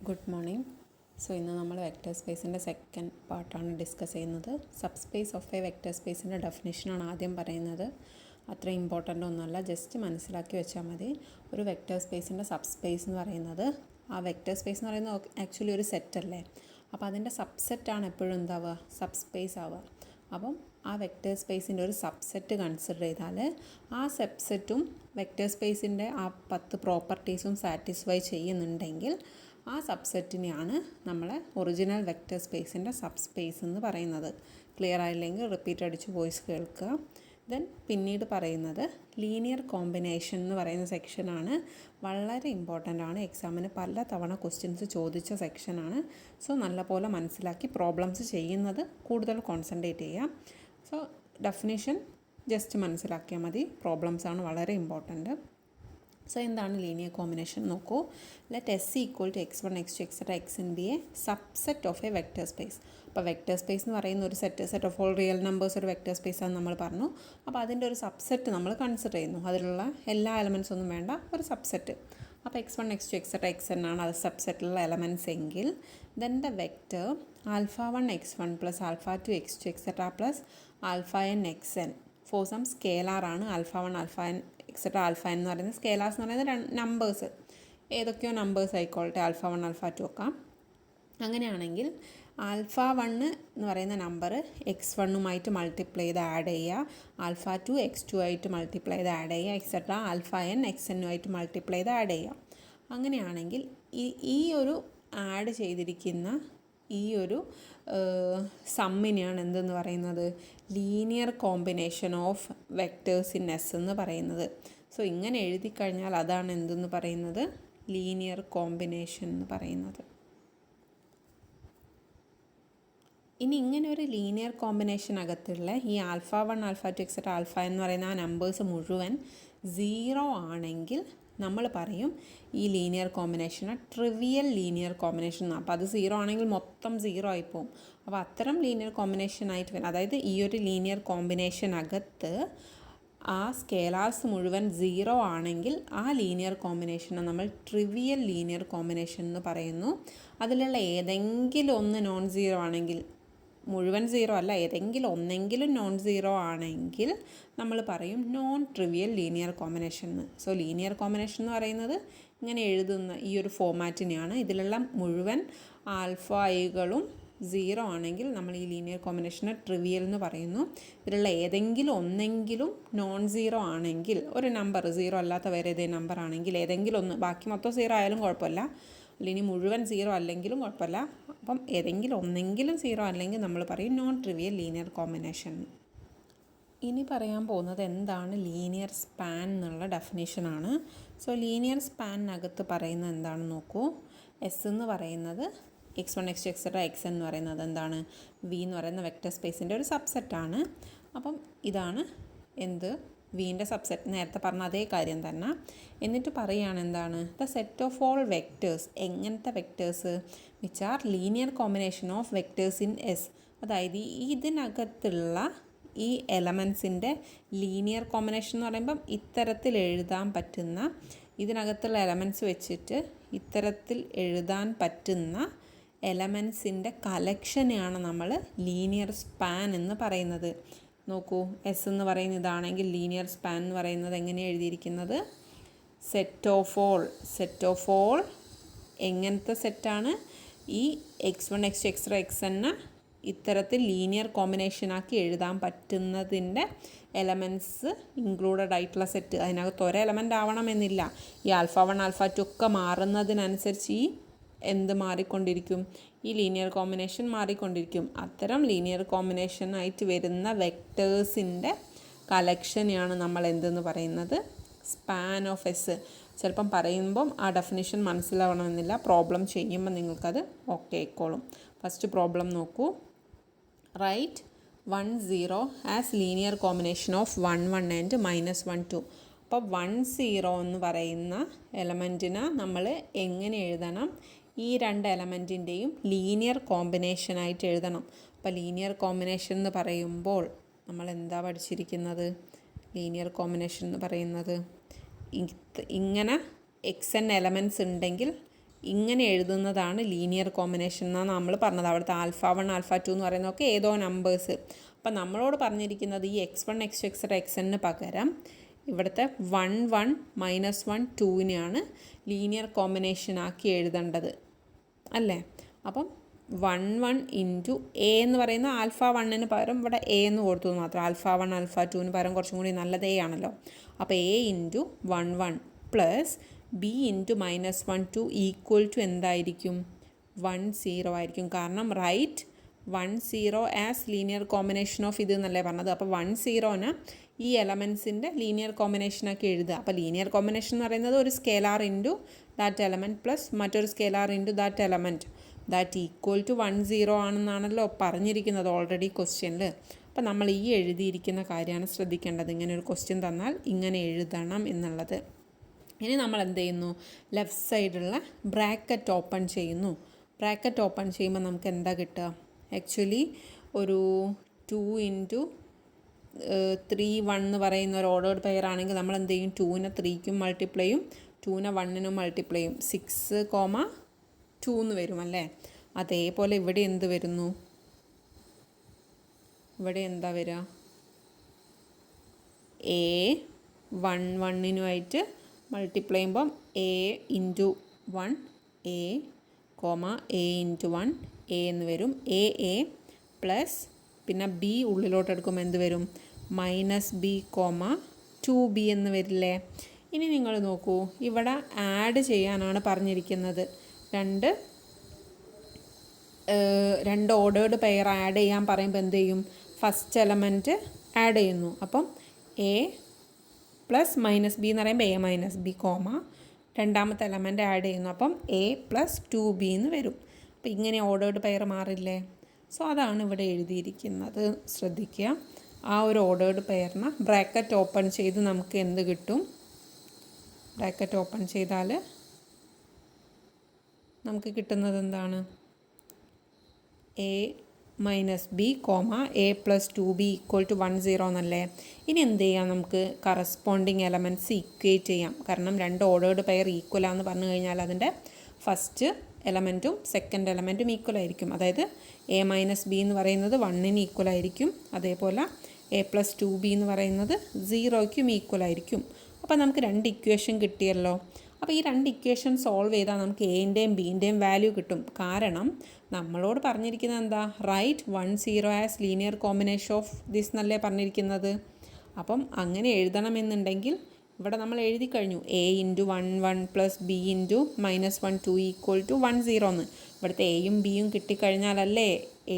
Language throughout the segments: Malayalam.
Good morning. സോ ഇന്ന് നമ്മൾ വെക്റ്റർ സ്പേസിൻ്റെ സെക്കൻഡ് പാർട്ടാണ് ഡിസ്കസ് ചെയ്യുന്നത്. Sub space of a vector സ്പേസിൻ്റെ ഡെഫിനിഷനാണ് ആദ്യം പറയുന്നത്. അത്ര ഇമ്പോർട്ടൻ്റ് ഒന്നുമല്ല, ജസ്റ്റ് മനസ്സിലാക്കി വെച്ചാൽ മതി. ഒരു വെക്റ്റർ സ്പേസിൻ്റെ സബ് സ്പേസ് എന്ന് പറയുന്നത്, ആ വെക്റ്റർ സ്പേസ് എന്ന് പറയുന്നത് ആക്ച്വലി ഒരു സെറ്റല്ലേ, അപ്പോൾ അതിൻ്റെ സബ്സെറ്റാണ് എപ്പോഴും എന്താവുക, സബ് സ്പേസ് ആവുക. അപ്പം ആ വെക്റ്റർ സ്പേസിൻ്റെ ഒരു സബ്സെറ്റ് കൺസിഡർ ചെയ്താൽ ആ സബ്സെറ്റും വെക്റ്റർ സ്പേസിൻ്റെ ആ 10 പ്രോപ്പർട്ടീസും സാറ്റിസ്ഫൈ ചെയ്യുന്നുണ്ടെങ്കിൽ ആ സബ്സെറ്റിനെയാണ് നമ്മൾ ഒറിജിനൽ വെക്റ്റർ സ്പേസിൻ്റെ സബ് സ്പേസ് എന്ന് പറയുന്നത്. ക്ലിയർ ആയില്ലെങ്കിൽ റിപ്പീറ്റ് അടിച്ച് വോയിസ് കേൾക്കുക. ദെൻ പിന്നീട് പറയുന്നത് ലീനിയർ കോമ്പിനേഷൻ എന്ന് പറയുന്ന സെക്ഷനാണ്. വളരെ ഇമ്പോർട്ടൻ്റ് ആണ്, എക്സാമിന് പല തവണ ക്വസ്റ്റ്യൻസ് ചോദിച്ച സെക്ഷനാണ്. സോ നല്ലപോലെ മനസ്സിലാക്കി പ്രോബ്ലംസ് ചെയ്യുന്നത് കൂടുതൽ കോൺസെൻട്രേറ്റ് ചെയ്യാം. സോ ഡെഫിനിഷൻ ജസ്റ്റ് മനസ്സിലാക്കിയാൽ മതി, പ്രോബ്ലംസാണ് വളരെ ഇമ്പോർട്ടൻറ്റ്. സോ എന്താണ് ലീനിയർ കോമ്പിനേഷൻ നോക്കൂ. Let S equal to x1 x2 etcetera xn be a subset of a vector space. അപ്പോൾ വെക്റ്റർ സ്പേസ് എന്ന് പറയുന്ന ഒരു set of all real numbers ഒരു വെക്റ്റർ സ്പേസ് ആണെന്ന് നമ്മൾ പറഞ്ഞു. അപ്പോൾ അതിൻ്റെ ഒരു സബ്സെറ്റ് നമ്മൾ കൺസിഡർ ചെയ്യുന്നു. അതിലുള്ള എല്ലാ എലമെൻറ്റ്സ് ഒന്നും വേണ്ട, ഒരു സബ്സെറ്റ്. അപ്പോൾ x1 x2 എക്സെട്ര xn ആണ് അത് സബ്സെറ്റിലുള്ള എലമെൻറ്റ്സ് എങ്കിൽ then the vector α1 x1 plus α2 x2 etcetera plus αn xn for some scalar ആണ്. α1 αn എക്സെട്ര ആൽഫ എന്ന് പറയുന്നത് സ്കേലാർസ് എന്ന് പറയുന്നത് നമ്പേഴ്സ്, ഏതൊക്കെയോ നമ്പേഴ്സ് ആയിക്കോട്ടെ, α1 α2 ഒക്കെ. അങ്ങനെയാണെങ്കിൽ α1 എന്ന് പറയുന്ന നമ്പർ x1 മൾട്ടിപ്ലൈ ചെയ്ത് ആഡ് ചെയ്യുക, α2 x2 ആയിട്ട് മൾട്ടിപ്ലൈ ചെയ്ത് ആഡ് ചെയ്യുക, എക്സെട്ര αn xn മൾട്ടിപ്ലൈ ചെയ്ത് ആഡ് ചെയ്യുക. അങ്ങനെയാണെങ്കിൽ ഈ ഒരു ആഡ് ചെയ്തിരിക്കുന്ന ഈ ഒരു സമ്മിനെയാണ് എന്തെന്ന് പറയുന്നത്, linear combination of vectors in S എന്ന് പറയുന്നത്. സോ ഇങ്ങനെ എഴുതി കഴിഞ്ഞാൽ അതാണ് എന്തെന്ന് പറയുന്നത്, ലീനിയർ കോമ്പിനേഷൻ എന്ന് പറയുന്നത്. ഇനി ഇങ്ങനെ ഒരു ലീനിയർ കോമ്പിനേഷനകത്തുള്ള ഈ α1 α2 എക്സെട്ര ആൽഫ എന്ന് പറയുന്ന ആ നമ്പേഴ്സ് മുഴുവൻ 0 ആണെങ്കിൽ നമ്മൾ പറയും ഈ ലീനിയർ കോമ്പിനേഷന് ട്രിവിയൽ ലീനിയർ കോമ്പിനേഷൻ. അപ്പോൾ അത് 0 ആണെങ്കിൽ മൊത്തം 0 ആയിപ്പോവും. അപ്പോൾ അത്തരം ലീനിയർ കോമ്പിനേഷനായിട്ട് വരും, അതായത് ഈ ഒരു ലീനിയർ കോമ്പിനേഷനകത്ത് ആ സ്കേലാർസ് മുഴുവൻ 0 ആണെങ്കിൽ ആ ലീനിയർ കോമ്പിനേഷനെ നമ്മൾ ട്രിവിയൽ ലീനിയർ കോമ്പിനേഷൻ എന്ന് പറയുന്നു. അതിലുള്ള ഏതെങ്കിലും ഒന്ന് നോൺ 0 ആണെങ്കിൽ, മുഴുവൻ 0 അല്ല, ഏതെങ്കിലും ഒന്നെങ്കിലും നോൺ 0 ആണെങ്കിൽ നമ്മൾ പറയും നോൺ ട്രിവിയൽ ലീനിയർ കോമ്പിനേഷൻ എന്ന്. സോ ലീനിയർ കോമ്പിനേഷൻ എന്ന് പറയുന്നത് ഇങ്ങനെ എഴുതുന്ന ഈ ഒരു ഫോമാറ്റിനെയാണ്. ഇതിലുള്ള മുഴുവൻ ആൽഫ ഐകളും 0 ആണെങ്കിൽ നമ്മൾ ഈ ലീനിയർ കോമ്പിനേഷനെ ട്രിവിയൽ എന്ന് പറയുന്നു. ഇതിലുള്ള ഏതെങ്കിലും ഒന്നെങ്കിലും നോൺ 0 ആണെങ്കിൽ, ഒരു നമ്പർ 0 അല്ലാത്ത വേറെ ഏതെങ്കിലും നമ്പർ ആണെങ്കിൽ ഏതെങ്കിലും ഒന്ന്, ബാക്കി മൊത്തം 0 ആയാലും കുഴപ്പമില്ല, അല്ലെങ്കിൽ മുഴുവൻ 0 അല്ലെങ്കിലും കുഴപ്പമില്ല, അപ്പം ഏതെങ്കിലും ഒന്നെങ്കിലും 0 അല്ലെങ്കിൽ നമ്മൾ പറയും നോൺ ട്രിവിയൽ ലീനിയർ കോമ്പിനേഷൻ. ഇനി പറയാൻ പോകുന്നത് എന്താണ് ലീനിയർ സ്പാൻ എന്നുള്ള ഡെഫിനേഷനാണ്. സോ ലീനിയർ സ്പാനിനകത്ത് പറയുന്നത് എന്താണെന്ന് നോക്കൂ. എസ് എന്ന് പറയുന്നത് x1 x2 എക്സെട്ര xn എന്ന് പറയുന്നത് എന്താണ്, വി എന്ന് പറയുന്ന വെക്റ്റർ സ്പേസിൻ്റെ ഒരു സബ്സെറ്റാണ്. അപ്പം ഇതാണ് എന്ത്, വീൻ്റെ സബ്സെറ്റ്, നേരത്തെ പറഞ്ഞ അതേ കാര്യം തന്നെ. എന്നിട്ട് പറയുകയാണ് എന്താണ്, the set of all vectors. എങ്ങനത്തെ vectors? Which are linear combination of vectors in S. അതായത് ഇതിനകത്തുള്ള ഈ എലമെൻസിൻ്റെ ലീനിയർ കോമ്പിനേഷൻ എന്ന് പറയുമ്പം ഇത്തരത്തിൽ എഴുതാൻ പറ്റുന്ന, ഇതിനകത്തുള്ള എലമെൻറ്റ്സ് വെച്ചിട്ട് ഇത്തരത്തിൽ എഴുതാൻ പറ്റുന്ന എലമെൻസിൻ്റെ കളക്ഷനെയാണ് നമ്മൾ ലീനിയർ സ്പാൻ എന്ന് പറയുന്നത്. നോക്കൂ, എസ് എന്ന് പറയുന്ന ഇതാണെങ്കിൽ ലീനിയർ സ്പാൻ എന്ന് പറയുന്നത് എങ്ങനെയാണ് എഴുതിയിരിക്കുന്നത്, സെറ്റ് ഓഫ് ഓൾ എങ്ങനത്തെ സെറ്റാണ്, ഈ x1 x2 എക്സെട്ര xn ഇത്തരത്തിൽ ലീനിയർ കോമ്പിനേഷനാക്കി എഴുതാൻ പറ്റുന്നതിൻ്റെ എലമെൻറ്റ്സ് ഇൻക്ലൂഡഡ് ആയിട്ടുള്ള സെറ്റ്. അതിനകത്ത് ഒരു എലമെൻ്റ് ആവണമെന്നില്ല, ഈ α1 α2 ഒക്കെ മാറുന്നതിനനുസരിച്ച് ഈ എന്ത് മാറിക്കൊണ്ടിരിക്കും, ഈ ലീനിയർ കോമ്പിനേഷൻ മാറിക്കൊണ്ടിരിക്കും. അത്തരം ലീനിയർ കോമ്പിനേഷനായിട്ട് വരുന്ന വെക്റ്റേഴ്സിൻ്റെ കളക്ഷനെയാണ് നമ്മൾ എന്തെന്ന് പറയുന്നത്, സ്പാൻ ഓഫ് എസ്. ചിലപ്പം പറയുമ്പം ആ ഡെഫിനിഷൻ മനസ്സിലാവണമെന്നില്ല, പ്രോബ്ലം ചെയ്യുമ്പോൾ നിങ്ങൾക്കത് ഓക്കെ ആയിക്കോളും. ഫസ്റ്റ് പ്രോബ്ലം നോക്കൂ. Write 1 0 as linear combination of 1 1 and -1 2. അപ്പോൾ 1 0 എന്ന് പറയുന്ന എലമെൻറ്റിനെ നമ്മൾ എങ്ങനെ എഴുതണം, ഈ രണ്ട് എലമെൻറ്റിൻ്റെയും ലീനിയർ കോമ്പിനേഷനായിട്ട് എഴുതണം. അപ്പോൾ ലീനിയർ കോമ്പിനേഷൻ എന്ന് പറയുമ്പോൾ നമ്മൾ എന്താ പഠിച്ചിരിക്കുന്നത്, ലീനിയർ കോമ്പിനേഷൻ എന്ന് പറയുന്നത് ഇങ്ങനെ xn എലമെൻറ്റ്സ് ഉണ്ടെങ്കിൽ ഇങ്ങനെ എഴുതുന്നതാണ് ലീനിയർ കോമ്പിനേഷൻ എന്നാണ് നമ്മൾ പറഞ്ഞത്. അവിടുത്തെ ആൽഫ 1 ആൽഫ 2 എന്ന് പറയുന്നതൊക്കെ ഏതോ നമ്പേഴ്സ്. അപ്പം നമ്മളോട് പറഞ്ഞിരിക്കുന്നത് ഈ x1 x2 എക്സെട്ര xnന് പകരം ഇവിടുത്തെ 1 1 -1 2നെയാണ് ലീനിയർ കോമ്പിനേഷൻ ആക്കി എഴുതേണ്ടത് അല്ലേ. അപ്പം 1 1 ഇൻറ്റു എ എന്ന് പറയുന്ന ആൽഫ 1ന് പകരം ഇവിടെ എ എന്ന് കൊടുത്തു മാത്രം. ആൽഫ 1 ആൽഫ 2ന് പകരം കുറച്ചും കൂടി നല്ലത് എ ആണല്ലോ. അപ്പോൾ a into 1 1 plus b into -1 2 equal to എന്തായിരിക്കും? 1 0 ആയിരിക്കും. കാരണം write 1 0 as linear combination of ഇത് എന്നല്ലേ പറഞ്ഞത്. അപ്പോൾ 1 0ന് ഈ എലമെൻസിൻ്റെ ലീനിയർ കോമ്പിനേഷനാക്കി എഴുതുക. അപ്പോൾ ലീനിയർ കോമ്പിനേഷൻ എന്ന് പറയുന്നത് ഒരു scalar into that element plus മറ്റൊരു scalar into that element that equal to 1 0 ആണെന്നാണല്ലോ പറഞ്ഞിരിക്കുന്നത് ഓൾറെഡി ക്വസ്റ്റ്യനിൽ. അപ്പോൾ നമ്മൾ ഈ എഴുതിയിരിക്കുന്ന കാര്യമാണ് ശ്രദ്ധിക്കേണ്ടത്. ഇങ്ങനെ ഒരു ക്വസ്റ്റ്യൻ തന്നാൽ ഇങ്ങനെ എഴുതണം എന്നുള്ളത്. ഇനി നമ്മൾ എന്ത് ചെയ്യുന്നു? ലെഫ്റ്റ് സൈഡിലുള്ള ബ്രാക്കറ്റ് ഓപ്പൺ ചെയ്യുന്നു. ബ്രാക്കറ്റ് ഓപ്പൺ ചെയ്യുമ്പോൾ നമുക്ക് എന്താ കിട്ടുക? ആക്ച്വലി ഒരു 2 ഇൻറ്റു 3 1 എന്ന് പറയുന്ന ഒരു ഓർഡേർഡ് പെയർ ആണെങ്കിൽ നമ്മൾ എന്ത് ചെയ്യും? 2നെ 3ക്കും മൾട്ടിപ്ലൈയും 2നെ 1നും മൾട്ടിപ്ലൈയും 6, 2 എന്ന് വരും അല്ലേ. അതേപോലെ ഇവിടെ എന്ത് വരുന്നു? ഇവിടെ എന്താ വരിക? എ 1 1നുമായിട്ട് മൾട്ടിപ്ലൈ ചെയ്യുമ്പം A into 1 A A into 1 A എന്ന് വരും. എ പ്ലസ് പിന്നെ ബി ഉള്ളിലോട്ട് എടുക്കുമ്പോൾ എന്ത് വരും? -b, 2b എന്ന് വരില്ലേ. ഇനി നിങ്ങൾ നോക്കൂ, ഇവിടെ ആഡ് ചെയ്യാനാണ് പറഞ്ഞിരിക്കുന്നത്. രണ്ട് ഓർഡേർഡ് പെയർ ആഡ് ചെയ്യാൻ പറയുമ്പോൾ എന്ത് ചെയ്യും? ഫസ്റ്റ് എലമെൻറ്റ് ആഡ് ചെയ്യുന്നു. അപ്പം എ പ്ലസ് -b എന്ന് പറയുമ്പോൾ a -b, രണ്ടാമത്തെ എലമെൻറ്റ് ആഡ് ചെയ്യുന്നു. അപ്പം a പ്ലസ് 2b എന്ന് വരും. അപ്പം ഇങ്ങനെ ഓർഡേർഡ് പെയർ മാറില്ലേ. സോ അതാണ് ഇവിടെ എഴുതിയിരിക്കുന്നത്. ശ്രദ്ധിക്കുക, ആ ഒരു ഓർഡേർഡ് പെയറിന് ബ്രാക്കറ്റ് ഓപ്പൺ ചെയ്ത് നമുക്ക് എന്ത് കിട്ടും? ബ്രാക്കറ്റ് ഓപ്പൺ ചെയ്താൽ നമുക്ക് കിട്ടുന്നത് എന്താണ്? a -b, a plus 2b equal to 1 0 എന്നല്ലേ. ഇനി എന്ത് ചെയ്യാം? നമുക്ക് കറസ്പോണ്ടിങ് എലമെൻറ്റ്സ് ഇക്വേറ്റ് ചെയ്യാം. കാരണം രണ്ട് ഓർഡേർഡ് പെയർ ഈക്വലാന്ന് പറഞ്ഞു കഴിഞ്ഞാൽ അതിൻ്റെ ഫസ്റ്റ് എലമെൻറ്റും സെക്കൻഡ് എലമെൻറ്റും ഈക്വൽ ആയിരിക്കും. അതായത് a -b എന്ന് പറയുന്നത് 1ന് ഈക്വൽ ആയിരിക്കും. അതേപോലെ a പ്ലസ് 2b എന്ന് പറയുന്നത് 0ക്കും ഈക്വൽ ആയിരിക്കും. അപ്പോൾ നമുക്ക് രണ്ട് ഇക്വേഷൻ കിട്ടിയല്ലോ. അപ്പോൾ ഈ രണ്ട് ഇക്വേഷൻ സോൾവ് ചെയ്താൽ നമുക്ക് എൻ്റെയും ബീൻ്റെയും വാല്യൂ കിട്ടും. കാരണം നമ്മളോട് പറഞ്ഞിരിക്കുന്നത് എന്താ? Write 1 0 as linear combination of this എന്നല്ലേ പറഞ്ഞിരിക്കുന്നത്. അപ്പം അങ്ങനെ എഴുതണമെന്നുണ്ടെങ്കിൽ ഇവിടെ നമ്മൾ എഴുതി കഴിഞ്ഞു. a into 1 1 plus b into -1 2 equal to 1 0 എന്ന്. ഇവിടുത്തെ എയും ബിയും കിട്ടിക്കഴിഞ്ഞാലല്ലേ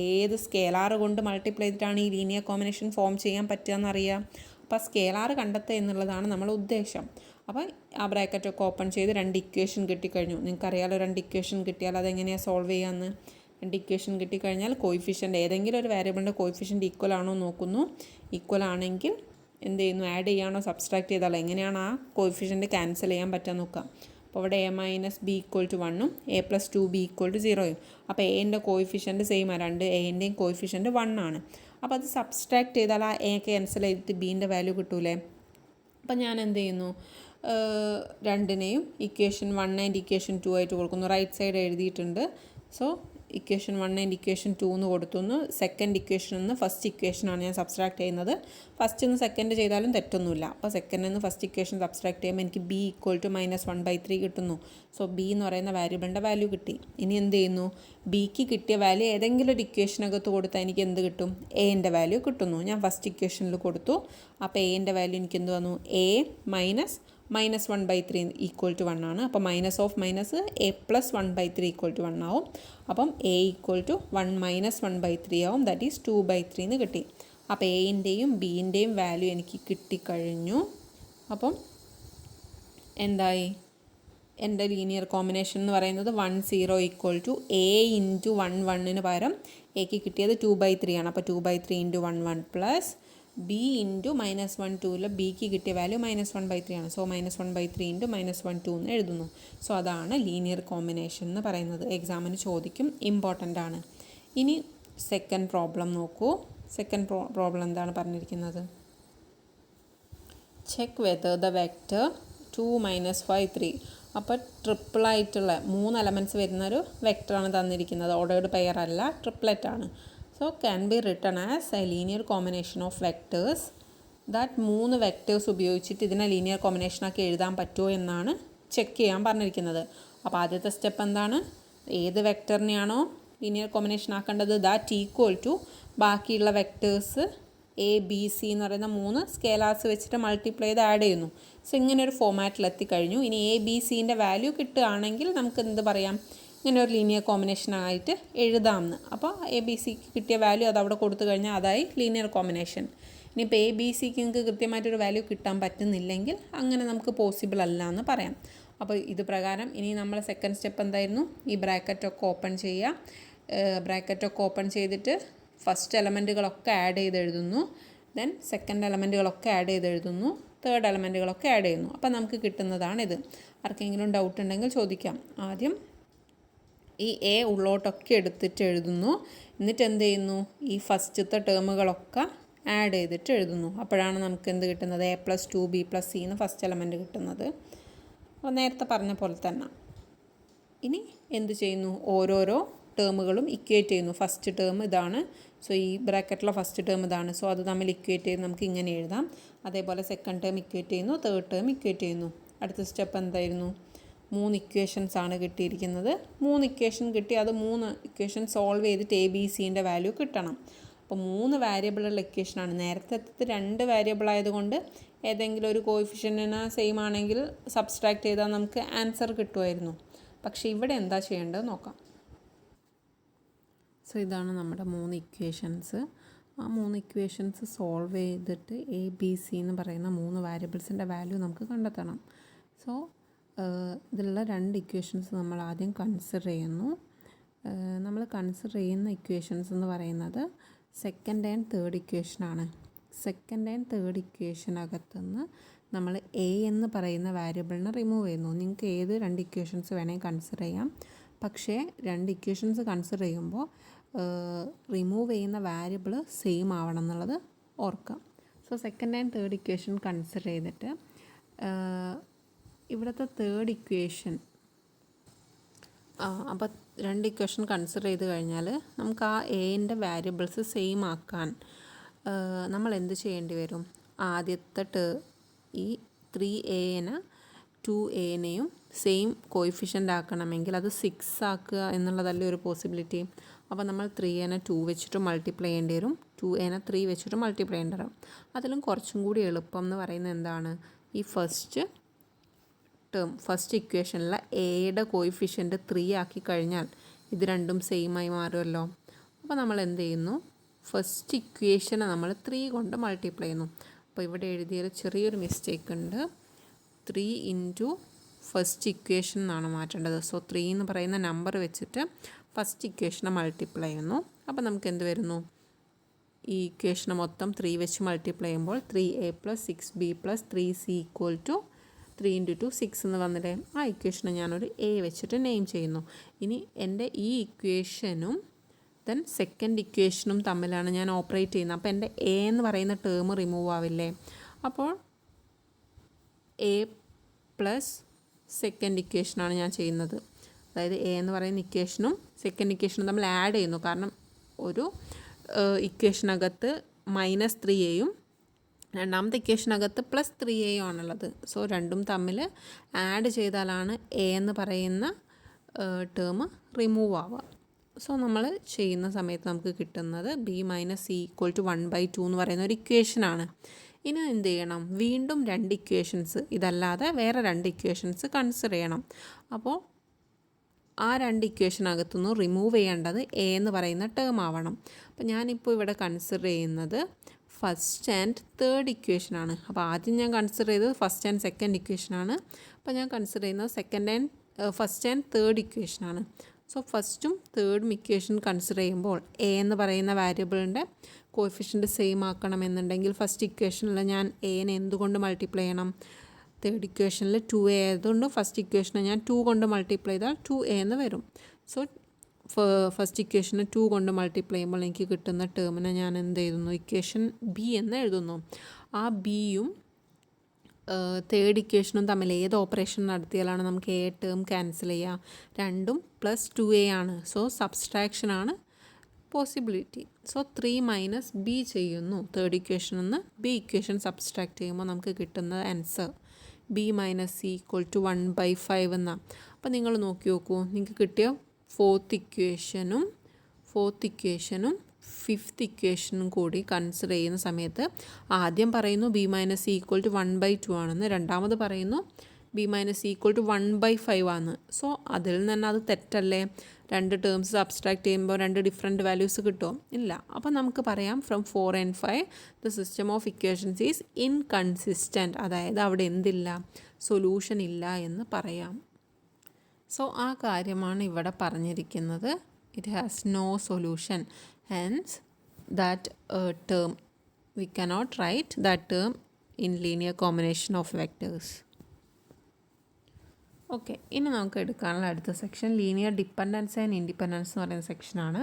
ഏത് സ്കേലാർ കൊണ്ട് മൾട്ടിപ്ലൈ ചെയ്തിട്ടാണ് ഈ ലീനിയർ കോമ്പിനേഷൻ ഫോം ചെയ്യാൻ പറ്റുക എന്നറിയാം. അപ്പോൾ സ്കേലാർ കണ്ടെത്തുക എന്നുള്ളതാണ് നമ്മുടെ ഉദ്ദേശം. അപ്പോൾ ആ ബ്രാക്കറ്റൊക്കെ ഓപ്പൺ ചെയ്ത് രണ്ട് ഇക്വേഷൻ കിട്ടിക്കഴിഞ്ഞു. നിങ്ങൾക്കറിയാലോ രണ്ട് ഇക്വേഷൻ കിട്ടിയാൽ അതെങ്ങനെയാണ് സോൾവ് ചെയ്യാമെന്ന്. രണ്ട് ഇക്വേഷൻ കിട്ടിക്കഴിഞ്ഞാൽ കോയിഫിഷ്യൻ്റ് ഏതെങ്കിലും ഒരു വേരിയബിളിൻ്റെ കോയിഫിഷ്യൻ്റ് ഈക്വൽ ആണോ നോക്കുന്നു. ഈക്വൽ ആണെങ്കിൽ എന്ത് ചെയ്യുന്നു? ആഡ് ചെയ്യാനോ സബ്സ്ട്രാക്ട് ചെയ്താലോ എങ്ങനെയാണ് ആ കോയിഫിഷ്യൻ്റ് ക്യാൻസൽ ചെയ്യാൻ പറ്റുക നോക്കാം. അപ്പോൾ ഇവിടെ a -b ഈക്വൽ ടു 1ഉം a plus 2b equal to 0യും. അപ്പോൾ എൻ്റെ കോയിഫിഷ്യൻ്റ് സെയിം ആണ്. രണ്ട് എൻ്റെയും കോയിഫിഷ്യൻ്റ് 1 ആണ്. അപ്പോൾ അത് സബ്സ്ട്രാക്ട് ചെയ്താൽ ആ എ ക്യാൻസൽ ചെയ്തിട്ട് ബീൻ്റെ വാല്യൂ കിട്ടൂലേ. അപ്പം ഞാൻ എന്ത് ചെയ്യുന്നു? രണ്ടിനെയും ഇക്വേഷൻ 1 ആൻഡ് ഇക്വേഷൻ 2 ആയിട്ട് കൊടുക്കുന്നു. റൈറ്റ് സൈഡ് എഴുതിയിട്ടുണ്ട്. സോ ഇക്വേഷൻ 1 ആൻഡ് ഇക്വേഷൻ 2 എന്ന് കൊടുത്തുന്നു. സെക്കൻഡ് ഇക്വേഷനിൽ നിന്ന് ഫസ്റ്റ് ഇക്വേഷനാണ് ഞാൻ സബ്സ്ട്രാക്ട് ചെയ്യുന്നത്. ഫസ്റ്റ് നിന്ന് സെക്കൻഡ് ചെയ്താലും തെറ്റൊന്നുമില്ല. അപ്പോൾ സെക്കൻഡിൽ നിന്ന് ഫസ്റ്റ് ഇക്വേഷൻ സബ്സ്ട്രാക്ട് ചെയ്യുമ്പോൾ എനിക്ക് b ഈക്വൽ ടു -1/3 കിട്ടുന്നു. സോ b എന്ന് പറയുന്ന വാല്യൂബിളിൻ്റെ വാല്യൂ കിട്ടി. ഇനി എന്ത് ചെയ്യുന്നു? ബിക്ക് കിട്ടിയ വാല്യൂ ഏതെങ്കിലും ഒരു ഇക്വേഷനകത്ത് കൊടുത്താൽ എനിക്ക് എന്ത് കിട്ടും? എൻ്റെ വാല്യൂ കിട്ടുന്നു. ഞാൻ ഫസ്റ്റ് ഇക്വേഷനിൽ കൊടുത്തു. അപ്പോൾ എൻ്റെ വാല്യൂ എനിക്ക് എന്ത് വന്നു? a -1/3 ഈക്വൽ ടു 1 ആണ്. അപ്പോൾ minus of minus a plus 1/3 equal to 1 ആവും. അപ്പം a ഈക്വൽ ടു 1 - 1/3 ആവും. ദാറ്റ് ഈസ് 2/3 എന്ന് കിട്ടി. അപ്പോൾ എൻ്റെയും ബീൻ്റെയും വാല്യൂ എനിക്ക് കിട്ടിക്കഴിഞ്ഞു. അപ്പം എന്തായി? എൻ്റെ ലീനിയർ കോമ്പിനേഷൻ എന്ന് പറയുന്നത് 1 0 ഈക്വൽ ടു a ഇൻറ്റു 1 1ന് പകരം എക്ക് കിട്ടിയത് 2/3 ആണ്. അപ്പോൾ 2/3 ഇൻറ്റു 1 1 പ്ലസ് b ഇൻറ്റു -1 2ൽ ബിക്ക് കിട്ടിയ വാല്യൂ -1/3 ആണ്. സോ -1/3 ഇൻറ്റു -1 2 എന്ന് എഴുതുന്നു. സോ അതാണ് ലീനിയർ കോമ്പിനേഷൻ എന്ന് പറയുന്നത്. എക്സാമിന് ചോദിക്കും, ഇമ്പോർട്ടൻ്റ് ആണ്. ഇനി സെക്കൻഡ് പ്രോബ്ലം നോക്കൂ. സെക്കൻഡ് പ്രോബ്ലം എന്താണ് പറഞ്ഞിരിക്കുന്നത്? ചെക്ക് വെദർ ദ വെക്റ്റർ 2 - 5 3 അപ്പോൾ ട്രിപ്പിളായിട്ടുള്ള 3 എലമെൻറ്റ്സ് വരുന്നൊരു വെക്ടറാണ് തന്നിരിക്കുന്നത്. ഓർഡേർഡ് പെയർ അല്ല, ട്രിപ്ലെറ്റ് ആണ്. So can be written as A linear combination of vectors that 3 vectors ഉപയോഗിച്ചിട്ട് ഇതിനെ ലീനിയർ കോമ്പിനേഷനാക്കി എഴുതാൻ പറ്റുമോ എന്നാണ് ചെക്ക് ചെയ്യാൻ പറഞ്ഞിരിക്കുന്നത്. അപ്പോൾ ആദ്യത്തെ സ്റ്റെപ്പ് എന്താണ്? ഏത് വെക്ടറിനെയാണോ ലീനിയർ കോമ്പിനേഷൻ ആക്കേണ്ടത് ദാറ്റ് ഈക്വൽ ടു ബാക്കിയുള്ള വെക്ടേഴ്സ് എ ബി സി എന്ന് പറയുന്ന 3 സ്കേലാർസ് വെച്ചിട്ട് മൾട്ടിപ്ലൈ ചെയ്ത് ആഡ് ചെയ്യുന്നു. സോ ഇങ്ങനെ ഒരു ഫോമാറ്റിൽ എത്തിക്കഴിഞ്ഞു. ഇനി എ ബി സിൻ്റെ വാല്യൂ കിട്ടുകയാണെങ്കിൽ നമുക്ക് എന്ത് പറയാം? ഇങ്ങനെ ഒരു ലീനിയർ കോമ്പിനേഷനായിട്ട് എഴുതാമെന്ന്. അപ്പോൾ എ ബി സിക്ക് കിട്ടിയ വാല്യൂ അത് അവിടെ കൊടുത്തു കഴിഞ്ഞാൽ അതായി ലീനിയർ കോമ്പിനേഷൻ. ഇനിയിപ്പോൾ എ ബി സിക്ക് നിങ്ങൾക്ക് കൃത്യമായിട്ടൊരു വാല്യൂ കിട്ടാൻ പറ്റുന്നില്ലെങ്കിൽ അങ്ങനെ നമുക്ക് പോസിബിൾ അല്ല എന്ന് പറയാം. അപ്പോൾ ഇത് പ്രകാരം ഇനി നമ്മൾ സെക്കൻഡ് സ്റ്റെപ്പ് എന്തായിരുന്നു? ഈ ബ്രാക്കറ്റൊക്കെ ഓപ്പൺ ചെയ്യുക. ബ്രാക്കറ്റൊക്കെ ഓപ്പൺ ചെയ്തിട്ട് ഫസ്റ്റ് എലമെൻറ്റുകളൊക്കെ ആഡ് ചെയ്ത് എഴുതുന്നു. ദെൻ സെക്കൻഡ് എലമെൻറ്റുകളൊക്കെ ആഡ് ചെയ്ത് എഴുതുന്നു. തേർഡ് എലമെൻറ്റുകളൊക്കെ ആഡ് ചെയ്യുന്നു. അപ്പോൾ നമുക്ക് കിട്ടുന്നതാണിത്. ആർക്കെങ്കിലും ഡൗട്ട് ഉണ്ടെങ്കിൽ ചോദിക്കാം. ആദ്യം ഈ എ ഉള്ളോട്ടൊക്കെ എടുത്തിട്ട് എഴുതുന്നു. എന്നിട്ട് എന്ത് ചെയ്യുന്നു? ഈ ഫസ്റ്റത്തെ ടേമുകളൊക്കെ ആഡ് ചെയ്തിട്ട് എഴുതുന്നു. അപ്പോഴാണ് നമുക്ക് എന്ത് കിട്ടുന്നത്? A plus 2 B plus C എന്ന് ഫസ്റ്റ് എലമെൻറ്റ് കിട്ടുന്നത്. അപ്പോൾ നേരത്തെ പറഞ്ഞ പോലെ തന്നെ ഇനി എന്ത് ചെയ്യുന്നു? ഓരോരോ ടേമുകളും ഇക്വേറ്റ് ചെയ്യുന്നു. ഫസ്റ്റ് ടേം ഇതാണ്. സോ ഈ ബ്രാക്കറ്റിലെ ഫസ്റ്റ് ടേം ഇതാണ്. സോ അത് തമ്മിൽ ഇക്വേറ്റ് ചെയ്ത് നമുക്ക് ഇങ്ങനെ എഴുതാം. അതേപോലെ സെക്കൻഡ് ടേം ഇക്വേറ്റ് ചെയ്യുന്നു, തേർഡ് ടേം ഇക്വേറ്റ് ചെയ്യുന്നു. അടുത്ത സ്റ്റെപ്പ് എന്തായിരുന്നു? 3 ഇക്വേഷൻസ് ആണ് കിട്ടിയിരിക്കുന്നത്. 3 ഇക്വേഷൻ കിട്ടി. അത് 3 ഇക്വേഷൻ സോൾവ് ചെയ്തിട്ട് എ ബി സിൻ്റെ വാല്യൂ കിട്ടണം. അപ്പോൾ 3 വേരിയബിളുള്ള ഇക്വേഷനാണ്. നേരത്തെ 2 വേരിയബിൾ ആയതുകൊണ്ട് ഏതെങ്കിലും ഒരു കോഎഫിഷ്യൻറ്റിന് സെയിം ആണെങ്കിൽ സബ്സ്ട്രാക്ട് ചെയ്താൽ നമുക്ക് ആൻസർ കിട്ടുമായിരുന്നു. പക്ഷേ ഇവിടെ എന്താ ചെയ്യേണ്ടത് നോക്കാം. സോ ഇതാണ് നമ്മുടെ 3 ഇക്വേഷൻസ്. ആ 3 ഇക്വേഷൻസ് സോൾവ് ചെയ്തിട്ട് എ ബി സി എന്ന് പറയുന്ന 3 വേരിയബിൾസിൻ്റെ വാല്യൂ നമുക്ക് കണ്ടെത്തണം. സോ ഇതിലുള്ള 2 ഇക്വേഷൻസ് നമ്മൾ ആദ്യം കൺസിഡർ ചെയ്യുന്നു. നമ്മൾ കൺസിഡർ ചെയ്യുന്ന ഇക്വേഷൻസ് എന്ന് പറയുന്നത് സെക്കൻഡ് ആൻഡ് തേർഡ് ഇക്വേഷനാണ്. സെക്കൻഡ് ആൻഡ് തേർഡ് ഇക്വേഷനകത്തുനിന്ന് നമ്മൾ എ എന്ന് പറയുന്ന വേരിയബിളിനെ റിമൂവ് ചെയ്യുന്നു. നിങ്ങൾക്ക് ഏത് 2 ഇക്വേഷൻസ് വേണമെങ്കിൽ കൺസിഡർ ചെയ്യാം. പക്ഷേ 2 ഇക്വേഷൻസ് കൺസിഡർ ചെയ്യുമ്പോൾ റിമൂവ് ചെയ്യുന്ന വേരിയബിൾ സെയിം ആവണം എന്നുള്ളത് ഓർക്കാം. So second and third equation consider ചെയ്തിട്ട് ഇവിടുത്തെ തേർഡ് ഇക്വേഷൻ അപ്പോൾ 2 ഇക്വേഷൻ കൺസിഡർ ചെയ്ത് കഴിഞ്ഞാൽ നമുക്ക് ആ എൻ്റെ വാരിയബിൾസ് സെയിം ആക്കാൻ നമ്മൾ എന്ത് ചെയ്യേണ്ടി വരും? ആദ്യത്തെ ഈ 3a-നെ 2a-നെയും സെയിം കോയിഫിഷ്യൻ്റ് ആക്കണമെങ്കിൽ അത് 6 ആക്കുക എന്നുള്ളതല്ലേ ഒരു പോസിബിലിറ്റി. അപ്പോൾ നമ്മൾ 3a-നെ 2 വെച്ചിട്ട് മൾട്ടിപ്ലൈ ചെയ്യേണ്ടി വരും, 2a-നെ 3 വെച്ചിട്ട് മൾട്ടിപ്ലൈ ചെയ്യേണ്ടി വരും. അതിലും കുറച്ചും കൂടി എളുപ്പം എന്ന് പറയുന്നത് എന്താണ്? ഈ ഫസ്റ്റ് ഇക്വേഷനിലെ എയുടെ കോയിഫിഷ്യൻ്റ് 3 ആക്കി കഴിഞ്ഞാൽ ഇത് രണ്ടും സെയിമായി മാറുമല്ലോ. അപ്പോൾ നമ്മൾ എന്ത് ചെയ്യുന്നു? ഫസ്റ്റ് ഇക്വേഷനെ നമ്മൾ 3 കൊണ്ട് മൾട്ടിപ്ലൈ ചെയ്യുന്നു. അപ്പോൾ ഇവിടെ എഴുതിയൊരു ചെറിയൊരു മിസ്റ്റേക്ക് ഉണ്ട്. 3 ഇൻറ്റു ഫസ്റ്റ് ഇക്വേഷൻ എന്നാണ് മാറ്റേണ്ടത്. സോ 3 എന്ന് പറയുന്ന നമ്പർ വെച്ചിട്ട് ഫസ്റ്റ് ഇക്വേഷനെ മൾട്ടിപ്ലൈ ചെയ്യുന്നു. അപ്പോൾ നമുക്ക് എന്ത് വരുന്നു? ഈ ഇക്വേഷനെ മൊത്തം 3 വെച്ച് മൾട്ടിപ്ലൈ ചെയ്യുമ്പോൾ 3a + 6b + 3c = 3 × 2 6 എന്ന് വന്നിട്ട് ആ ഇക്വേഷനെ ഞാനൊരു എ വെച്ചിട്ട് നെയിം ചെയ്യുന്നു. ഇനി എൻ്റെ ഈ ഇക്വേഷനും ദെൻ സെക്കൻഡ് ഇക്വേഷനും തമ്മിലാണ് ഞാൻ ഓപ്പറേറ്റ് ചെയ്യുന്നത്. അപ്പോൾ എൻ്റെ എ എന്ന് പറയുന്ന ടേം റിമൂവ് ആവില്ലേ? അപ്പോൾ എ പ്ലസ് സെക്കൻഡ് ഇക്വേഷനാണ് ഞാൻ ചെയ്യുന്നത്. അതായത് എ എന്ന് പറയുന്ന ഇക്വേഷനും സെക്കൻഡ് ഇക്വേഷനും തമ്മിൽ ആഡ് ചെയ്യുന്നു. കാരണം ഒരു ഇക്വേഷനകത്ത് -3a-യും രണ്ടാമത്തെ ഇക്വേഷനകത്ത് +3a-യും ആണുള്ളത്. സോ രണ്ടും തമ്മിൽ ആഡ് ചെയ്താലാണ് എ എന്ന് പറയുന്ന ടേം റിമൂവ് ആവുക. സോ നമ്മൾ ചെയ്യുന്ന സമയത്ത് നമുക്ക് കിട്ടുന്നത് b - c = 1/2 എന്ന് പറയുന്ന ഒരു ഇക്വേഷനാണ്. ഇനി എന്ത് ചെയ്യണം? വീണ്ടും 2 ഇക്വേഷൻസ്, ഇതല്ലാതെ വേറെ 2 ഇക്വേഷൻസ് കൺസിഡർ ചെയ്യണം. അപ്പോൾ ആ 2 ഇക്വേഷനകത്തുനിന്ന് റിമൂവ് ചെയ്യേണ്ടത് എ എന്ന് പറയുന്ന ടേം ആവണം. അപ്പോൾ ഞാനിപ്പോൾ ഇവിടെ കൺസിഡർ ചെയ്യുന്നത് ഫസ്റ്റ് ആൻഡ് തേർഡ് ഇക്വേഷനാണ്. അപ്പോൾ ആദ്യം ഞാൻ കൺസിഡർ ചെയ്തത് ഫസ്റ്റ് ആൻഡ് സെക്കൻഡ് ഇക്വേഷനാണ്. അപ്പോൾ ഞാൻ കൺസിഡർ ചെയ്യുന്നത് ഫസ്റ്റ് ആൻഡ് തേർഡ് ഇക്വേഷനാണ്. സോ ഫസ്റ്റും തേർഡും ഇക്വേഷൻ കൺസിഡർ ചെയ്യുമ്പോൾ എ എന്ന് പറയുന്ന വാരിയബിളിൻ്റെ കോഎഫിഷ്യൻ്റ് സെയിം ആക്കണമെന്നുണ്ടെങ്കിൽ ഫസ്റ്റ് ഇക്വേഷനിൽ ഞാൻ എനെ എന്തുകൊണ്ട് മൾട്ടിപ്ലൈ ചെയ്യണം? തേർഡ് ഇക്വേഷനിൽ 2a ആയതുകൊണ്ട് ഫസ്റ്റ് ഇക്വേഷനെ ഞാൻ 2 കൊണ്ട് മൾട്ടിപ്ലൈ ചെയ്താൽ 2a എന്ന് വരും. സോ ഫസ്റ്റ് ഇക്വേഷനെ 2 കൊണ്ട് മൾട്ടിപ്ലൈ ചെയ്യുമ്പോൾ എനിക്ക് കിട്ടുന്ന ടേമിനെ ഞാൻ എന്ത് എഴുതുന്നു? ഇക്വേഷൻ ബി എന്ന് എഴുതുന്നു. ആ ബിയും തേർഡ് ഇക്വേഷനും തമ്മിൽ ഏത് ഓപ്പറേഷൻ നടത്തിയാലാണ് നമുക്ക് എ ടേം ക്യാൻസൽ ചെയ്യുക? രണ്ടും +2a ആണ്. സോ സബ്സ്ട്രാക്ഷനാണ് പോസിബിലിറ്റി. സോ 3 മൈനസ് ബി ചെയ്യുന്നു. തേർഡ് ഇക്വേഷനിൽ നിന്ന് ബി ഇക്വേഷൻ സബ്സ്ട്രാക്ട് ചെയ്യുമ്പോൾ നമുക്ക് കിട്ടുന്ന ആൻസർ b - c = 1/5 എന്നാണ്. അപ്പോൾ നിങ്ങൾ നോക്കി നോക്കൂ, നിങ്ങൾക്ക് കിട്ടിയ ഫോർത്ത് ഇക്വേഷനും ഫിഫ്ത്ത് ഇക്വേഷനും കൂടി കൺസിഡർ ചെയ്യുന്ന സമയത്ത് ആദ്യം പറയുന്നു b - c = 1/2 ആണെന്ന്, രണ്ടാമത് പറയുന്നു b - c = 1/5 ആണ്. സോ അതിൽ നിന്ന് അത് തെറ്റല്ലേ? രണ്ട് ടേംസ് സബ്സ്ട്രാക്ട് ചെയ്യുമ്പോൾ രണ്ട് ഡിഫറെൻറ്റ് വാല്യൂസ് കിട്ടുമോ? ഇല്ല. അപ്പോൾ നമുക്ക് പറയാം from 4 and 5 the system of equations is inconsistent, അതായത് അവിടെ എന്തില്ല, സൊല്യൂഷൻ ഇല്ല എന്ന് പറയാം. സോ ആ കാര്യമാണ് ഇവിടെ പറഞ്ഞിരിക്കുന്നത്. It has no solution, hence that term we cannot write that term in linear combination of vectors. Okay, ഇനി നമുക്ക് എടുക്കാനുള്ള അടുത്ത section linear dependence and independence എന്ന് പറയുന്ന സെക്ഷനാണ്.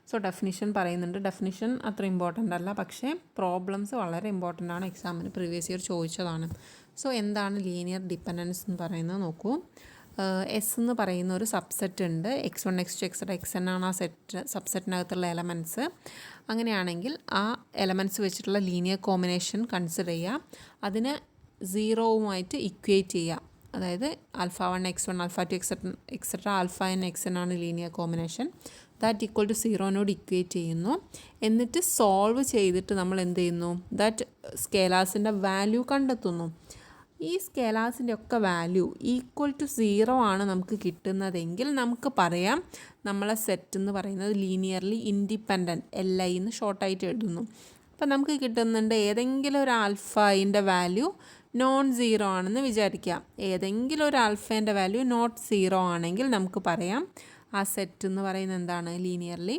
സോ ഡെഫിനിഷൻ പറയുന്നുണ്ട്. ഡെഫിനിഷൻ അത്ര ഇമ്പോർട്ടൻ്റ് അല്ല, പക്ഷേ പ്രോബ്ലംസ് വളരെ ഇമ്പോർട്ടൻ്റ് ആണ്, എക്സാമിന് പ്രീവിയസ് ഇയർ ചോദിച്ചതാണ്. സോ എന്താണ് ലീനിയർ ഡിപ്പെൻഡൻസ് എന്ന് പറയുന്നത് നോക്കൂ. എസ് എന്ന് പറയുന്ന ഒരു സബ്സെറ്റ് ഉണ്ട്. x1 x2 xn ആണ് ആ സബ്സെറ്റിനകത്തുള്ള എലമെൻറ്റ്സ്. അങ്ങനെയാണെങ്കിൽ ആ എലമെൻറ്റ്സ് വെച്ചിട്ടുള്ള ലീനിയർ കോമ്പിനേഷൻ കൺസിഡർ ചെയ്യുക, അതിനെ 0വുമായിട്ട് ഇക്വേറ്റ് ചെയ്യുക. അതായത് α1 x1 α2 α n xn ആണ് linear combination. That equal to 0നോട് ഇക്വേറ്റ് ചെയ്യുന്നു. എന്നിട്ട് സോൾവ് ചെയ്തിട്ട് നമ്മൾ എന്ത് ചെയ്യുന്നു, ദാറ്റ് സ്കേലാസിൻ്റെ വാല്യൂ കണ്ടെത്തുന്നു. ഈ സ്കേലാസിൻ്റെ ഒക്കെ വാല്യൂ ഈക്വൽ ടു 0 ആണ് നമുക്ക് കിട്ടുന്നതെങ്കിൽ നമുക്ക് പറയാം നമ്മളെ സെറ്റ് എന്ന് പറയുന്നത് ലീനിയർലി ഇൻഡിപെൻഡൻറ്റ്, LI എന്ന് ഷോർട്ടായിട്ട് എഴുതുന്നു. അപ്പോൾ നമുക്ക് കിട്ടുന്നുണ്ട് ഏതെങ്കിലും ഒരു ആൽഫയിൻ്റെ വാല്യൂ നോൺ 0 ആണെന്ന് വിചാരിക്കാം. ഏതെങ്കിലും ഒരു ആൽഫേൻ്റെ വാല്യൂ നോട്ട് 0 ആണെങ്കിൽ നമുക്ക് പറയാം ആ സെറ്റ് എന്ന് പറയുന്നത് എന്താണ്, ലീനിയർലി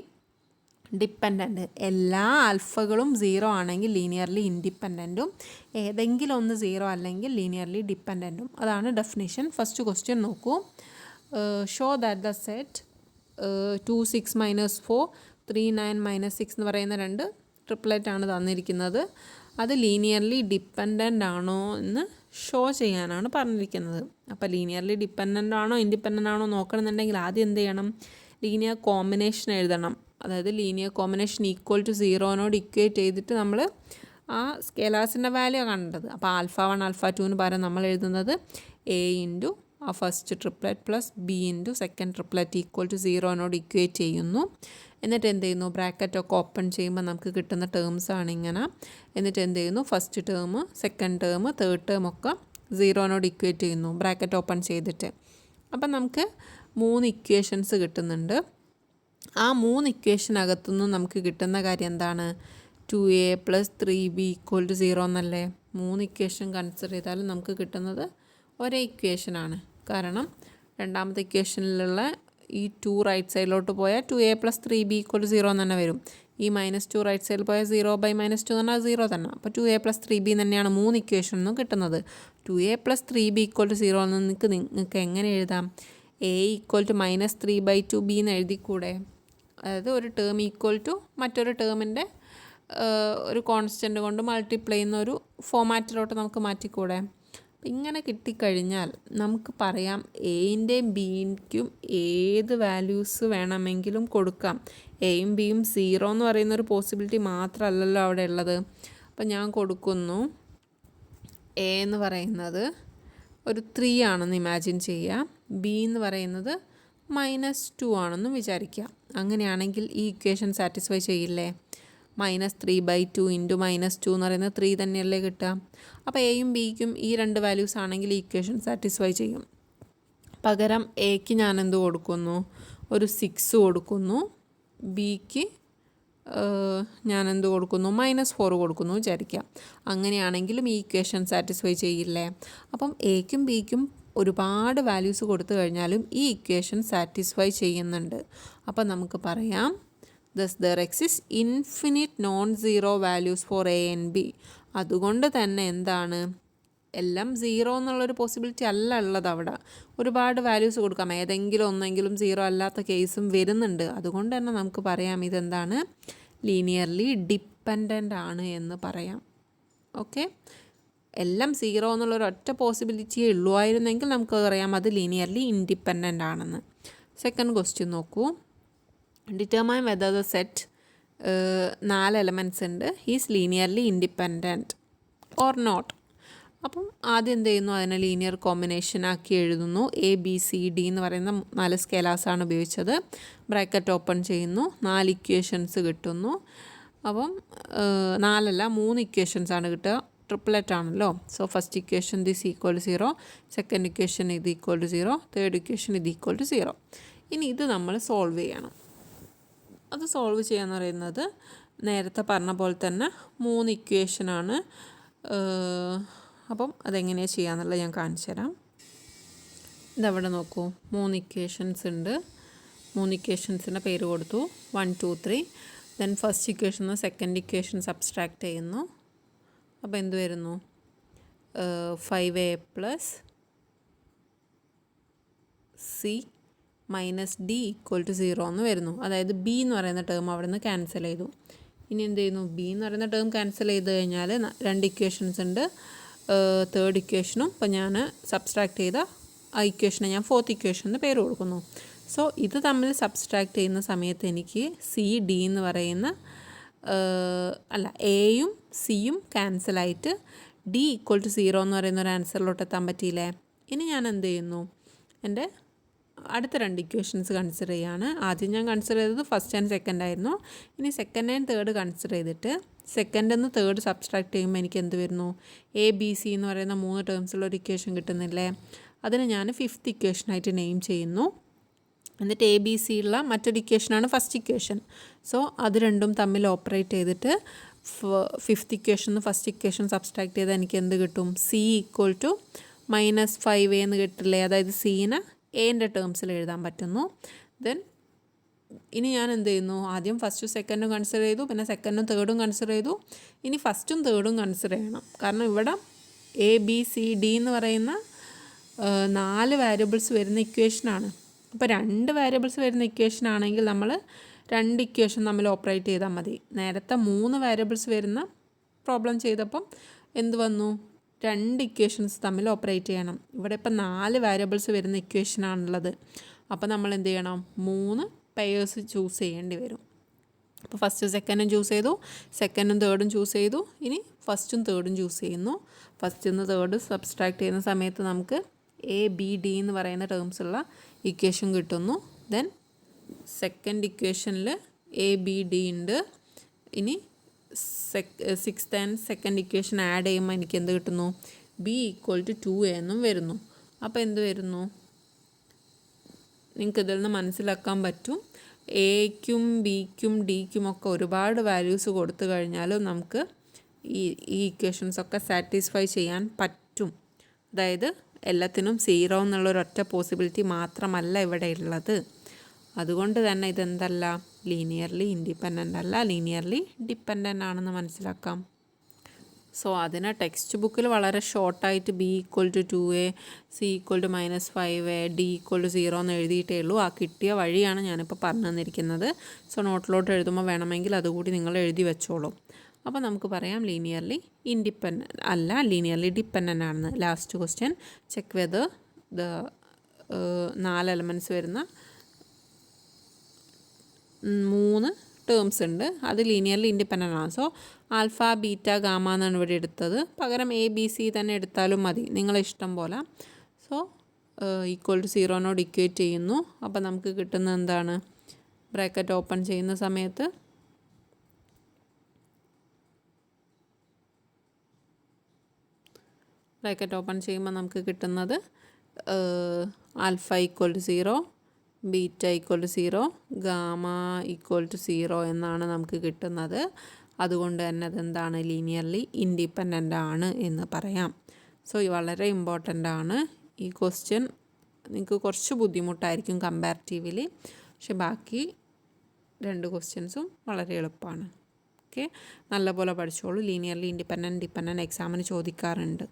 ഡിപ്പെൻഡൻറ്റ്. എല്ലാ ആൽഫകളും 0 ആണെങ്കിൽ ലീനിയർലി ഇൻഡിപെൻഡൻറ്റും, ഏതെങ്കിലും ഒന്ന് 0 അല്ലെങ്കിൽ ലീനിയർലി ഡിപ്പെൻഡൻറ്റും. അതാണ് ഡെഫിനിഷൻ. ഫസ്റ്റ് ക്വസ്റ്റ്യൻ നോക്കൂ. ഷോ ദാറ്റ് ദ സെറ്റ് 2 6 - 4 3 9 - 6 എന്ന് പറയുന്ന രണ്ട് ട്രിപ്ലെറ്റ് ആണ് തന്നിരിക്കുന്നത്. അത് ലീനിയർലി ഡിപ്പെൻഡൻ്റ് ആണോ എന്ന് ഷോ ചെയ്യാനാണ് പറഞ്ഞിരിക്കുന്നത്. അപ്പോൾ ലീനിയർലി ഡിപ്പെൻഡൻ്റ് ആണോ ഇൻഡിപെൻഡൻ്റ് ആണോ നോക്കണമെന്നുണ്ടെങ്കിൽ ആദ്യം എന്ത് ചെയ്യണം, ലീനിയർ കോമ്പിനേഷൻ എഴുതണം. അതായത് ലീനിയർ കോമ്പിനേഷൻ ഈക്വൽ ടു 0നോട് ഇക്വേറ്റ് ചെയ്തിട്ട് നമ്മൾ ആ സ്കേലാസിൻ്റെ വാല്യൂ കണ്ടത്. അപ്പോൾ α1 α2 പകരം നമ്മൾ എഴുതുന്നത് a ഇൻറ്റു ആ first triplet plus b into second triplet equal to 0നോട് ഇക്വേറ്റ് ചെയ്യുന്നു. എന്നിട്ട് എന്ത് ചെയ്യുന്നു, ബ്രാക്കറ്റൊക്കെ ഓപ്പൺ ചെയ്യുമ്പോൾ നമുക്ക് കിട്ടുന്ന ടേംസ് ആണ് ഇങ്ങനെ. എന്നിട്ട് എന്ത് ചെയ്യുന്നു, first term second term third term ഒക്കെ 0നോട് ഇക്വേറ്റ് ചെയ്യുന്നു ബ്രാക്കറ്റ് ഓപ്പൺ ചെയ്തിട്ട്. അപ്പം നമുക്ക് 3 ഇക്വേഷൻസ് കിട്ടുന്നുണ്ട്. ആ 3 ഇക്വേഷനകത്തുനിന്നും നമുക്ക് കിട്ടുന്ന കാര്യം എന്താണ്, 2a + 3b = 0 എന്നല്ലേ. 3 ഇക്വേഷൻ കൺസിഡർ ചെയ്താലും നമുക്ക് കിട്ടുന്നത് ഒരേ ഇക്വേഷനാണ്. കാരണം രണ്ടാമത്തെ ഇക്വേഷനിലുള്ള ഈ 2 റൈറ്റ് സൈഡിലോട്ട് പോയാൽ 2a + 3b = 0 എന്ന് തന്നെ വരും. ഈ -2 റൈറ്റ് സൈഡിൽ പോയാൽ 0/-2 എന്ന് പറഞ്ഞാൽ 0 തന്നെ. അപ്പോൾ 2a + 3b തന്നെയാണ് 3 ഇക്വേഷനിലും കിട്ടുന്നത്. 2a + 3b = 0 എന്ന് നിങ്ങൾക്ക് എങ്ങനെ എഴുതാം, a = -3/2b എന്ന് എഴുതിക്കൂടെ? അതായത് ഒരു ടേം ഈക്വൽ ടു മറ്റൊരു ടേമിൻ്റെ ഒരു കോൺസ്റ്റൻ്റ് കൊണ്ട് മൾട്ടിപ്ലൈ ചെയ്യുന്ന ഒരു ഫോമാറ്റിലോട്ട് നമുക്ക് മാറ്റിക്കൂടെ? ഇങ്ങനെ കിട്ടിക്കഴിഞ്ഞാൽ നമുക്ക് പറയാം എൻ്റെയും ബിക്കും ഏത് വാല്യൂസ് വേണമെങ്കിലും കൊടുക്കാം. എയും ബിയും 0 എന്ന് പറയുന്നൊരു പോസിബിലിറ്റി മാത്രമല്ലല്ലോ അവിടെ ഉള്ളത്. അപ്പം ഞാൻ കൊടുക്കുന്നു എ എന്ന് പറയുന്നത് ഒരു 3 ആണെന്ന് ഇമാജിൻ ചെയ്യുക, ബി എന്ന് പറയുന്നത് -2 ആണെന്ന് വിചാരിക്കുക. അങ്ങനെയാണെങ്കിൽ ഈ ഇക്വേഷൻ സാറ്റിസ്ഫൈ ചെയ്യില്ലേ? -3/2 ഇൻറ്റു -2 എന്ന് പറയുന്നത് 3 തന്നെയല്ലേ കിട്ടുക. അപ്പോൾ എയും ബിക്കും ഈ രണ്ട് വാല്യൂസ് ആണെങ്കിൽ ഈ ഇക്വേഷൻ സാറ്റിസ്ഫൈ ചെയ്യും. പകരം എക്ക് ഞാൻ എന്ത് കൊടുക്കുന്നു, ഒരു 6 കൊടുക്കുന്നു. ബിക്ക് ഞാൻ എന്ത് കൊടുക്കുന്നു, -4 കൊടുക്കുന്നു വിചാരിക്കാം. അങ്ങനെയാണെങ്കിലും ഈ ഇക്വേഷൻ സാറ്റിസ്ഫൈ ചെയ്യില്ലേ? അപ്പം എക്കും ബിക്കും ഒരുപാട് വാല്യൂസ് കൊടുത്തു കഴിഞ്ഞാലും ഈ ഇക്വേഷൻ സാറ്റിസ്ഫൈ ചെയ്യുന്നുണ്ട്. അപ്പം നമുക്ക് പറയാം thus there exists infinite non-zero values for a and b. അതുകൊണ്ട് തന്നെ എന്താണ്, എല്ലാം 0 എന്നുള്ളൊരു പോസിബിലിറ്റി അല്ല ഉള്ളത്. അവിടെ ഒരുപാട് വാല്യൂസ് കൊടുക്കാം, ഏതെങ്കിലും ഒന്നെങ്കിലും 0 അല്ലാത്ത കേസും വരുന്നുണ്ട്. അതുകൊണ്ട് തന്നെ നമുക്ക് പറയാം ഇതെന്താണ്, ലീനിയർലി ഡിപ്പെൻഡൻ്റ് ആണ് എന്ന് പറയാം. ഓക്കെ, എല്ലാം 0 എന്നുള്ളൊരു ഒറ്റ പോസിബിലിറ്റിയേ ഉള്ളുവായിരുന്നെങ്കിൽ നമുക്ക് പറയാം അത് ലീനിയർലി ഇൻഡിപെൻഡൻ്റ് ആണെന്ന്. സെക്കൻഡ് ക്വസ്റ്റ്യൻ നോക്കൂ. Determine whether the set 4 elements ഉണ്ട് is linearly independent or not. അപ്പം ആദ്യം എന്ത് ചെയ്യുന്നു, അതിനെ ലീനിയർ കോമ്പിനേഷൻ ആക്കി എഴുതുന്നു. ABCD എന്ന് പറയുന്ന 4 സ്കേലാസാണ് ഉപയോഗിച്ചത്. ബ്രാക്കറ്റ് ഓപ്പൺ ചെയ്യുന്നു, 4 ഇക്വേഷൻസ് കിട്ടുന്നു. അപ്പം 4 അല്ല 3 ഇക്വേഷൻസ് ആണ് കിട്ടുക, ട്രിപ്ലറ്റ് ആണല്ലോ. So first equation this equal to 0, second equation ഇത് ഈക്വൽ ടു 0, തേർഡ് ഇക്വേഷൻ ഇത് ഈക്വൽ ടു 0. ഇനി ഇത് നമ്മൾ സോൾവ് ചെയ്യണം. അത് സോൾവ് ചെയ്യാന്ന് പറയുന്നത് നേരത്തെ പറഞ്ഞ പോലെ തന്നെ 3 ഇക്വേഷനാണ്. അപ്പം അതെങ്ങനെയാണ് ചെയ്യാന്നുള്ളത് ഞാൻ കാണിച്ചു തരാം. ഇതവിടെ നോക്കൂ, 3 ഇക്വേഷൻസ് ഉണ്ട്. 3 ഇക്വേഷൻസിൻ്റെ പേര് കൊടുത്തു 1 2 3. Then first equation second equation subtract ചെയ്യുന്നു. അപ്പോൾ എന്ത് വരുന്നു, 5a + c - d = 0 എന്ന് വരുന്നു. അതായത് b എന്ന് പറയുന്ന ടേം അവിടെ നിന്ന് ക്യാൻസൽ ചെയ്തു. ഇനി എന്ത് ചെയ്യുന്നു, b എന്ന് പറയുന്ന ടേം ക്യാൻസൽ ചെയ്ത് കഴിഞ്ഞാൽ 2 ഇക്വേഷൻസ് ഉണ്ട്. തേർഡ് ഇക്വേഷനും ഇപ്പം ഞാൻ സബ്സ്ട്രാക്ട് ചെയ്ത ആ ഇക്വേഷനെ ഞാൻ ഫോർത്ത് ഇക്വേഷൻ എന്ന് പേര് കൊടുക്കുന്നു. സോ ഇത് തമ്മിൽ സബ്സ്ട്രാക്ട് ചെയ്യുന്ന സമയത്ത് എനിക്ക് CD എന്ന് പറയുന്ന എയും സിയും ക്യാൻസലായിട്ട് D = 0 എന്ന് പറയുന്ന ഒരു ആൻസറിലോട്ട് എത്താൻ പറ്റിയില്ലേ. ഇനി ഞാൻ എന്ത് ചെയ്യുന്നു, എൻ്റെ അടുത്ത 2 ഇക്വേഷൻസ് കൺസിഡർ ചെയ്യുകയാണ്. ആദ്യം ഞാൻ കൺസിഡർ ചെയ്തത് ഫസ്റ്റ് ആൻഡ് സെക്കൻഡ് ആയിരുന്നു. ഇനി സെക്കൻഡ് ആൻഡ് തേർഡ് കൺസിഡർ ചെയ്തിട്ട് സെക്കൻഡിൽ നിന്ന് തേർഡ് സബ്സ്ട്രാക്ട് ചെയ്യുമ്പോൾ എനിക്ക് എന്ത് വരുന്നു, ABC എന്ന് പറയുന്ന 3 ടേംസിലുള്ള ഒരു ഇക്വേഷൻ കിട്ടുന്നില്ലേ. അതിന് ഞാൻ ഫിഫ്ത്ത് ഇക്വേഷനായിട്ട് നെയിം ചെയ്യുന്നു. എന്നിട്ട് ABC ഉള്ള മറ്റൊരു ഇക്വേഷനാണ് ഫസ്റ്റ് ഇക്വേഷൻ. സോ അത് രണ്ടും തമ്മിൽ ഓപ്പറേറ്റ് ചെയ്തിട്ട് fifth equation first equation subtract ചെയ്താൽ എനിക്ക് എന്ത് കിട്ടും, C = -5a എന്ന് കിട്ടില്ലേ. അതായത് സീനെ എൻ്റെ ടേംസിൽ എഴുതാൻ പറ്റുന്നു. ദെൻ ഇനി ഞാൻ എന്ത് ചെയ്യുന്നു, ആദ്യം ഫസ്റ്റും സെക്കൻഡും കൺസിഡർ ചെയ്തു, പിന്നെ സെക്കൻഡും തേർഡും കൺസിഡർ ചെയ്തു. ഇനി ഫസ്റ്റും തേർഡും കൺസിഡർ ചെയ്യണം. കാരണം ഇവിടെ ABCD എന്ന് പറയുന്ന 4 വേരിയബിൾസ് വരുന്ന ഇക്വേഷനാണ്. അപ്പോൾ 2 വേരിയബിൾസ് വരുന്ന ഇക്വേഷൻ ആണെങ്കിൽ നമ്മൾ 2 ഇക്വേഷൻ തമ്മിൽ ഓപ്പറേറ്റ് ചെയ്താൽ മതി. നേരത്തെ 3 വേരിയബിൾസ് വരുന്ന പ്രോബ്ലം ചെയ്തപ്പം എന്ത് വന്നു, 2 ഇക്വേഷൻസ് തമ്മിൽ ഓപ്പറേറ്റ് ചെയ്യണം. ഇവിടെ ഇപ്പം 4 വേരിയബിൾസ് വരുന്ന ഇക്വേഷനാണുള്ളത്. അപ്പോൾ നമ്മൾ എന്ത് ചെയ്യണം, 3 പെയേഴ്സ് ചൂസ് ചെയ്യേണ്ടി വരും. അപ്പോൾ ഫസ്റ്റും സെക്കൻഡും ചൂസ് ചെയ്തു, സെക്കൻഡും തേർഡും ചൂസ് ചെയ്തു. ഇനി ഫസ്റ്റും തേർഡും ചൂസ് ചെയ്യുന്നു. ഫസ്റ്റിൽ നിന്ന് തേർഡ് സബ്സ്ട്രാക്ട് ചെയ്യുന്ന സമയത്ത് നമുക്ക് ABD എന്ന് പറയുന്ന ടേംസുള്ള ഇക്വേഷൻ കിട്ടുന്നു. ദെൻ സെക്കൻഡ് ഇക്വേഷനിൽ ABD ഉണ്ട്. ഇനി sixth and second equation add ചെയ്യുമ്പോൾ എനിക്ക് എന്ത് കിട്ടുന്നു, B = 2a എന്നും വരുന്നു. അപ്പോൾ എന്ത് വരുന്നു, നിങ്ങൾക്ക് ഇതിൽ നിന്ന് മനസ്സിലാക്കാൻ പറ്റും, എയ്ക്കും ബിക്കും ഡിക്കും ഒക്കെ ഒരുപാട് വാല്യൂസ് കൊടുത്തു കഴിഞ്ഞാലും നമുക്ക് ഈ ഇക്വേഷൻസൊക്കെ സാറ്റിസ്ഫൈ ചെയ്യാൻ പറ്റും. അതായത് എല്ലാത്തിനും 0 എന്നുള്ളൊരൊറ്റ പോസിബിലിറ്റി മാത്രമല്ല ഇവിടെ ഉള്ളത്. അതുകൊണ്ട് തന്നെ ഇതെന്തല്ല, ലീനിയർലി ഇൻഡിപെൻഡൻ്റ് അല്ല, ലീനിയർലി ഡിപ്പെൻഡൻ്റ് ആണെന്ന് മനസ്സിലാക്കാം. സോ അതിനെ ടെക്സ്റ്റ് ബുക്കിൽ വളരെ ഷോർട്ടായിട്ട് B = 2a, C = -5a, D = 0 എന്ന് എഴുതിയിട്ടേ ഉള്ളൂ. ആ കിട്ടിയ വഴിയാണ് ഞാനിപ്പോൾ പറഞ്ഞു തന്നിരിക്കുന്നത്. സോ നോട്ടിലോട്ട് എഴുതുമ്പോൾ വേണമെങ്കിൽ അതുകൂടി നിങ്ങൾ എഴുതി വെച്ചോളൂ. അപ്പോൾ നമുക്ക് പറയാം ലീനിയർലി ഇൻഡിപെൻഡൻ്റ് അല്ല, ലീനിയർലി ഡിപ്പെൻഡൻ്റ് ആണെന്ന്. Last question, check whether the 4 elements വരുന്ന 3 ടേംസ് ഉണ്ട്, അത് ലീനിയർലി ഇൻഡിപെൻഡൻ്റ് ആണ്. സോ ആൽഫ ബീറ്റ ഗാമ എന്നാണ് ഇവിടെ എടുത്തത്. പകരം ABC തന്നെ എടുത്താലും മതി, നിങ്ങളെ ഇഷ്ടം പോലെ. സോ =0 ഇക്വേറ്റ് ചെയ്യുന്നു. അപ്പോൾ നമുക്ക് കിട്ടുന്നത് എന്താണ്, ബ്രാക്കറ്റ് ഓപ്പൺ ചെയ്യുന്ന സമയത്ത് ബ്രാക്കറ്റ് ഓപ്പൺ ചെയ്യുമ്പോൾ നമുക്ക് കിട്ടുന്നത് ആൽഫ = 0, ബീറ്റ = 0, ഗാമ = 0 എന്നാണ് നമുക്ക് കിട്ടുന്നത്. അതുകൊണ്ട് തന്നെ അതെന്താണ്, ലീനിയർലി ഇൻഡിപെൻഡൻ്റ് ആണ് എന്ന് പറയാം. സോ വളരെ ഇമ്പോർട്ടൻ്റ് ആണ് ഈ ക്വസ്റ്റ്യൻ. നിങ്ങൾക്ക് കുറച്ച് ബുദ്ധിമുട്ടായിരിക്കും കമ്പാരിറ്റീവ്ലി, പക്ഷെ ബാക്കി 2 ക്വസ്റ്റ്യൻസും വളരെ എളുപ്പമാണ്. ഓക്കെ, നല്ലപോലെ പഠിച്ചോളൂ. ലീനിയർലി ഇൻഡിപെൻഡൻ്റ് ഡിപ്പെൻഡൻ്റ് എക്സാമിന് ചോദിക്കാറുണ്ട്.